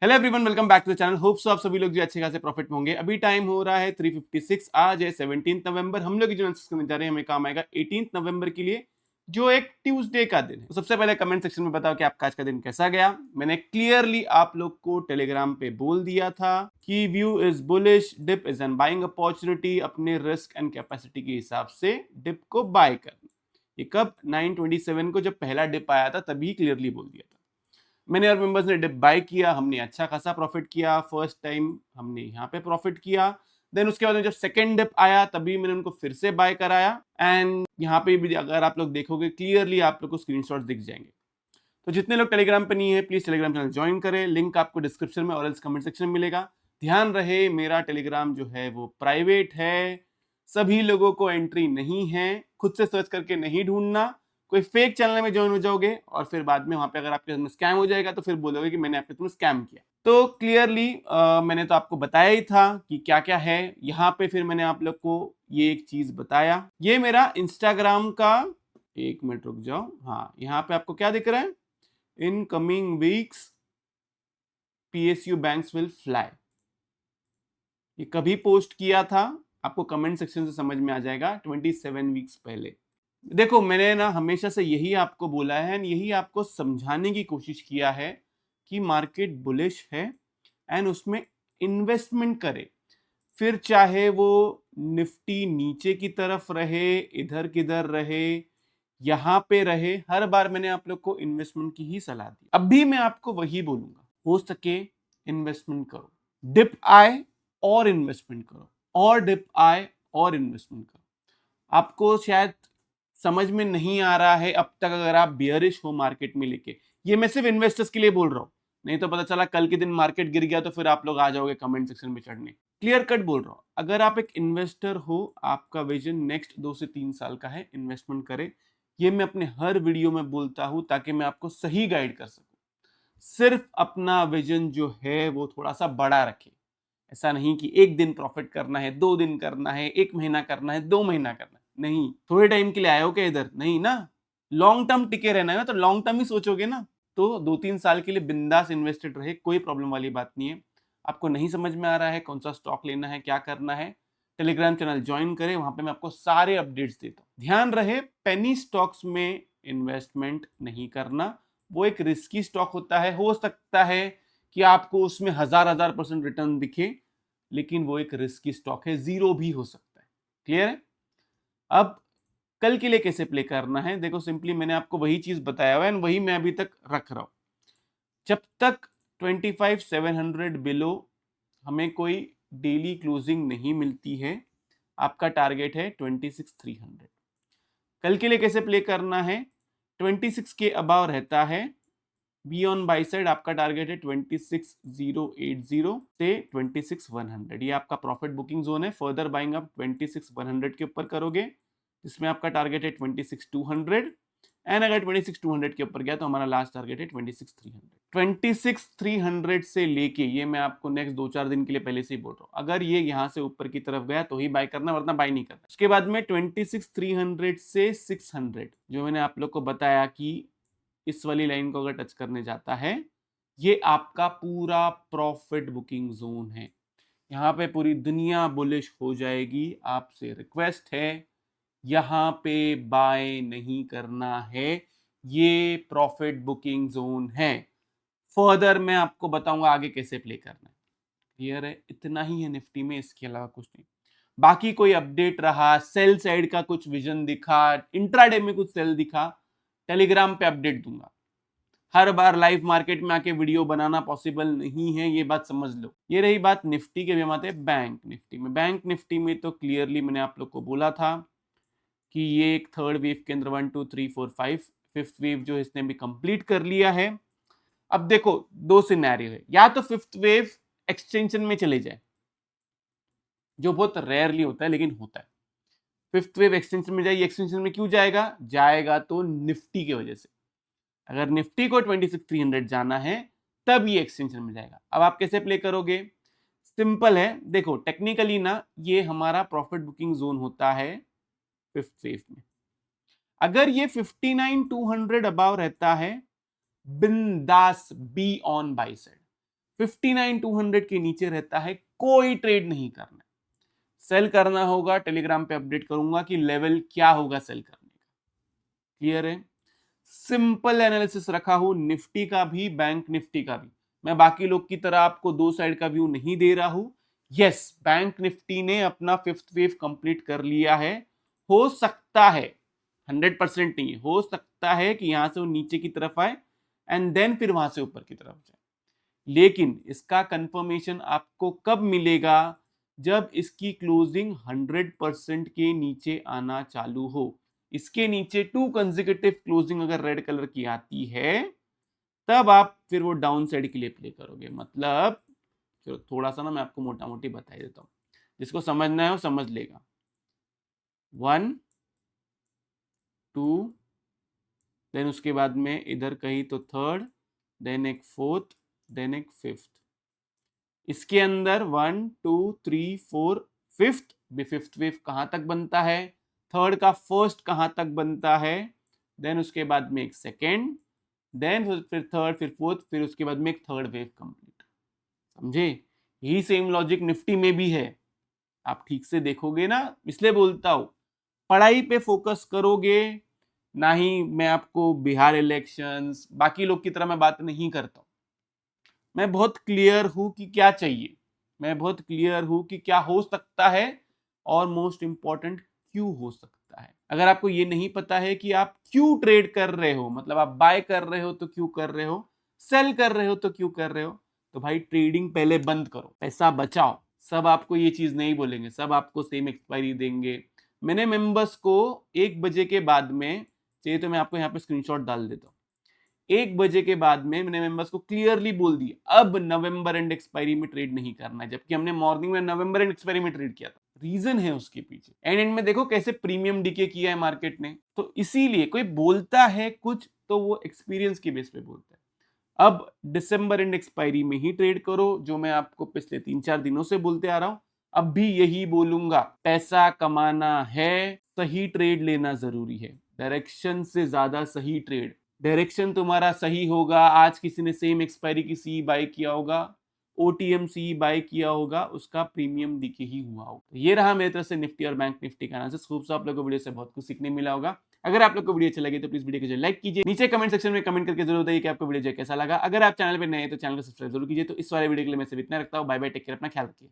Hello everyone, welcome back to the channel. Hope so आप सभी लोग जो अच्छे खासे प्रॉफिट में होंगे। अभी टाइम हो रहा है 3:56। आज है 17 नवंबर। हम लोग जो एनालिसिस करने जा रहे हैं हमें काम आएगा 18 नवंबर के लिए, जो एक ट्यूसडे का दिन है। तो सबसे पहले कमेंट सेक्शन में बताओ कि आपका आज का दिन कैसा गया। मैंने क्लियरली आप लोग को टेलीग्राम पे बोल दिया था कि view is bullish, dip is an buying opportunity. अपने रिस्क एंड कैपेसिटी के हिसाब से डिप को बाय करना। ये कब 927 को जब पहला डिप आया था तभी क्लियरली बोल दिया था। मैंने और मेंबर्स ने डिप बाय किया, हमने अच्छा खासा प्रॉफिट किया। फर्स्ट टाइम हमने यहाँ पे प्रॉफिट किया। देन उसके बाद में जब सेकंड डिप आया तभी मैंने उनको फिर से बाय कराया। एंड यहाँ पे भी अगर आप लोग देखोगे क्लियरली आप लोग को स्क्रीनशॉट दिख जाएंगे। तो जितने लोग टेलीग्राम पे नहीं है प्लीज टेलीग्राम चैनल ज्वाइन करें। लिंक आपको डिस्क्रिप्शन में और एल्स कमेंट सेक्शन में मिलेगा। ध्यान रहे मेरा टेलीग्राम जो है वो प्राइवेट है, सभी लोगों को एंट्री नहीं है। खुद से सर्च करके नहीं ढूंढना। कोई फेक चैनल में ज्वाइन हो जाओगे और फिर बाद में वहां पे अगर आपके साथ में स्कैम हो जाएगा तो फिर बोलोगे कि मैंने आपके तुम्हें स्कैम किया। तो क्लियरली मैंने तो आपको बताया ही था कि क्या क्या है यहाँ पे। फिर मैंने आप लोग को ये एक चीज बताया, ये मेरा इंस्टाग्राम का, एक मिनट रुक जाओ। हाँ, यहाँ पे आपको क्या दिख रहा है, in coming weeks PSU banks will fly. ये कभी पोस्ट किया था आपको कमेंट सेक्शन से समझ में आ जाएगा, 27 वीक्स पहले। देखो मैंने ना हमेशा से यही आपको बोला है, यही आपको समझाने की कोशिश किया है कि मार्केट बुलिश है एंड उसमें इन्वेस्टमेंट करे। फिर चाहे वो निफ्टी नीचे की तरफ रहे, इधर किधर रहे, यहां पे रहे, हर बार मैंने आप लोग को इन्वेस्टमेंट की ही सलाह दी। अब भी मैं आपको वही बोलूंगा, हो सके इन्वेस्टमेंट करो। डिप आए और इन्वेस्टमेंट करो, और डिप आए और इन्वेस्टमेंट करो। आपको शायद समझ में नहीं आ रहा है अब तक, अगर आप बियरिश हो मार्केट में लेके। ये मैं सिर्फ इन्वेस्टर्स के लिए बोल रहा हूं, नहीं तो पता चला कल के दिन मार्केट गिर गया तो फिर आप लोग आ जाओगे कमेंट सेक्शन में चढ़ने। क्लियर कट बोल रहा हूं, अगर आप एक इन्वेस्टर हो, आपका विजन नेक्स्ट 2 से 3 साल का है, इन्वेस्टमेंट करें। ये मैं अपने हर वीडियो में बोलता हूं ताकि मैं आपको सही गाइड कर सकूं। सिर्फ अपना विजन जो है वो थोड़ा सा बड़ा रखें। ऐसा नहीं कि एक दिन प्रॉफिट करना है, 2 दिन करना है, 1 महीना करना है, 2 महीना करना है। नहीं, थोड़े टाइम के लिए आए हो क्या इधर? नहीं ना, लॉन्ग टर्म टिके रहना है ना, तो लॉन्ग टर्म ही सोचोगे ना। तो 2-3 साल के लिए बिंदास इन्वेस्टेड रहे, कोई प्रॉब्लम वाली बात नहीं है। आपको नहीं समझ में आ रहा है कौन सा स्टॉक लेना है, क्या करना है, टेलीग्राम चैनल ज्वाइन करें, वहां पे मैं आपको सारे अपडेट्स देता हूं। ध्यान रहे पेनी स्टॉक्स में इन्वेस्टमेंट नहीं करना। वो एक रिस्की स्टॉक होता है। हो सकता है कि आपको उसमें हजार परसेंट रिटर्न दिखे, लेकिन वो एक रिस्की स्टॉक है, जीरो भी हो सकता है। क्लियर है? अब कल के लिए कैसे प्ले करना है, देखो सिंपली मैंने आपको वही चीज बताया हुआ है और वही मैं अभी तक रख रहा हूं। जब तक 25,700 बिलो हमें कोई डेली क्लोजिंग नहीं मिलती है, आपका टारगेट है 26,300। कल के लिए कैसे प्ले करना है, 26 के अबाव रहता है, बी ऑन बाई साइड आपका टारगेट है 26,080 से 26,100। ये आपका प्रॉफिट बुकिंग जोन है। फर्दर बाइंग आप 26,100 के ऊपर करोगे, जिसमें आपका टारगेट है 26,200। एंड अगर 26,200 के ऊपर गया तो हमारा लास्ट टारगेट है 26,300। 26,300 से लेके, ये मैं आपको नेक्स्ट 2-4 दिन के लिए पहले से ही बोल रहा हूँ, अगर ये यहाँ से ऊपर की तरफ गया तो ही बाय करना, वरना बाय नहीं करना। उसके बाद में 26,300 से 600, जो मैंने आप लोग को बताया कि इस वाली लाइन को अगर टच करने जाता है, ये आपका पूरा प्रॉफिट बुकिंग जोन है। यहाँ पे पूरी दुनिया बुलिश हो जाएगी। आपसे रिक्वेस्ट है, यहाँ पे बाय नहीं करना है। ये प्रॉफिट बुकिंग जोन है। फर्दर मैं आपको बताऊंगा आगे कैसे प्ले करना है। क्लियर है? इतना ही है निफ्टी में, इसके अलावा कुछ नहीं। बाकी कोई अपडेट रहा, सेल साइड का कुछ विजन दिखा, इंट्राडे में कुछ सेल दिखा, टेलीग्राम पे अपडेट दूंगा। हर बार लाइव मार्केट में आके वीडियो बनाना पॉसिबल नहीं है, ये बात समझ लो। ये रही बात निफ्टी के, भी हम आते हैं बैंक निफ्टी में। बैंक निफ्टी में तो क्लियरली मैंने आप लोग को बोला था कि ये एक थर्ड वेव के अंदर 1 2 3 4 5 फिफ्थ वेव जो इसने भी कंप्लीट कर लिया है। अब देखो दो सिनेरियो है, या तो फिफ्थ वेव एक्सटेंशन में चले जाए, जो बहुत रेयरली होता है लेकिन होता है। फिफ्थ वेव एक्सटेंशन में जाए। एक्सटेंशन में क्यों जाएगा? जाएगा तो निफ्टी की वजह से। अगर निफ्टी को 26,300 जाना है तब ये एक्सटेंशन में जाएगा। अब आप कैसे प्ले करोगे? सिंपल है, देखो टेक्निकली ना ये हमारा प्रॉफिट बुकिंग जोन होता है फिफ्थ वेव में। अगर ये 59,200 अबाव रहता है, बिंदास बी ऑन बाई साइड। 59,200 के नीचे रहता है, कोई ट्रेड नहीं करना है। सेल करना होगा, टेलीग्राम पे अपडेट करूंगा कि लेवल क्या होगा सेल करने का। क्लियर है? सिंपल एनालिसिस रखा हूं, निफ्टी का भी, बैंक निफ्टी का भी। मैं बाकी लोग की तरह आपको दो साइड का व्यू नहीं दे रहा हूं। यस, बैंक निफ्टी ने अपना फिफ्थ वेव कंप्लीट कर लिया है। हो सकता है, 100% नहीं है, हो सकता है कि यहां से वो नीचे की तरफ आए एंड देन फिर वहां से ऊपर की तरफ जाए। लेकिन इसका कंफर्मेशन आपको कब मिलेगा? जब इसकी क्लोजिंग 100% के नीचे आना चालू हो। इसके नीचे 2 कंसेक्यूटिव क्लोजिंग अगर रेड कलर की आती है, तब आप फिर वो डाउन साइड के लिए प्ले करोगे। मतलब चलो थोड़ा सा ना मैं आपको मोटा मोटी बता देता हूं, जिसको समझना है वो समझ लेगा। 1 2, देन उसके बाद में इधर कहीं तो थर्ड, देन एक फोर्थ, देन एक फिफ्थ। इसके अंदर 1 2 3 4 फिफ्थ, फिफ्थ वेव कहां तक बनता है, थर्ड का फर्स्ट कहां तक बनता है, देन उसके बाद में एक सेकेंड, देन फिर थर्ड, फिर फोर्थ, फिर उसके बाद में एक थर्ड वेव कंप्लीट। समझे? यही सेम लॉजिक निफ्टी में भी है। आप ठीक से देखोगे ना, इसलिए बोलता हूं पढ़ाई पे फोकस करोगे। ना ही मैं आपको बिहार इलेक्शंस बाकी लोग की तरह मैं बात नहीं करता हूं। मैं बहुत क्लियर हूं कि क्या चाहिए, मैं बहुत क्लियर हूं कि क्या हो सकता है, और मोस्ट इंपॉर्टेंट क्यों हो सकता है। अगर आपको ये नहीं पता है कि आप क्यों ट्रेड कर रहे हो, मतलब आप बाय कर रहे हो तो क्यों कर रहे हो, सेल कर रहे हो तो क्यों कर रहे हो, तो भाई ट्रेडिंग पहले बंद करो, पैसा बचाओ। सब आपको ये चीज नहीं बोलेंगे, सब आपको सेम एक्सपायरी देंगे। मैंने मेंबर्स को 1 बजे के बाद में, चाहिए तो मैं आपको यहाँ पे स्क्रीनशॉट डाल देता हूँ, 1 बजे के बाद में मैंने मेंबर्स को क्लियरली बोल दिया अब नवंबर एंड एक्सपायरी में ट्रेड नहीं करना है, जबकि हमने मॉर्निंग में नवंबर एंड एक्सपायरी में ट्रेड किया था। रीजन है उसके पीछे, एंड में देखो कैसे प्रीमियम डीके किया है मार्केट ने। तो इसीलिए कोई बोलता है कुछ तो वो एक्सपीरियंस की बेस पे बोलता है। अब दिसंबर एंड एक्सपायरी में ही ट्रेड करो, जो मैं आपको पिछले 3-4 दिनों से बोलते आ रहा हूं, अब भी यही बोलूंगा। पैसा कमाना है, सही ट्रेड लेना जरूरी है, डायरेक्शन से ज्यादा सही ट्रेड। डायरेक्शन तुम्हारा सही होगा, आज किसी ने सेम एक्सपायरी की सी बाय किया होगा, ओटीएम सी बाय किया होगा, उसका प्रीमियम दिखे ही हुआ होगा। ये रहा मेरी तरफ से निफ्टी और बैंक निफ्टी का एनालिसिस। खूब सा आप लोगों को वीडियो से बहुत कुछ सीखने मिला होगा। अगर आप लोग को वीडियो अच्छा लगे तो प्लीज वीडियो को जो लाइक कीजिए, नीचे कमेंट सेक्शन में कमेंट करके जरूर बताइए कि आपको वीडियो जो कैसा लगा। अगर आप चैनल पे नए हैं तो चैनल को सब्सक्राइब जरूर कीजिए। तो इस वाले वीडियो के लिए मैं सिर्फ इतना रखता हूँ। बाय बाय, टेक केयर, अपना ख्याल रखिए।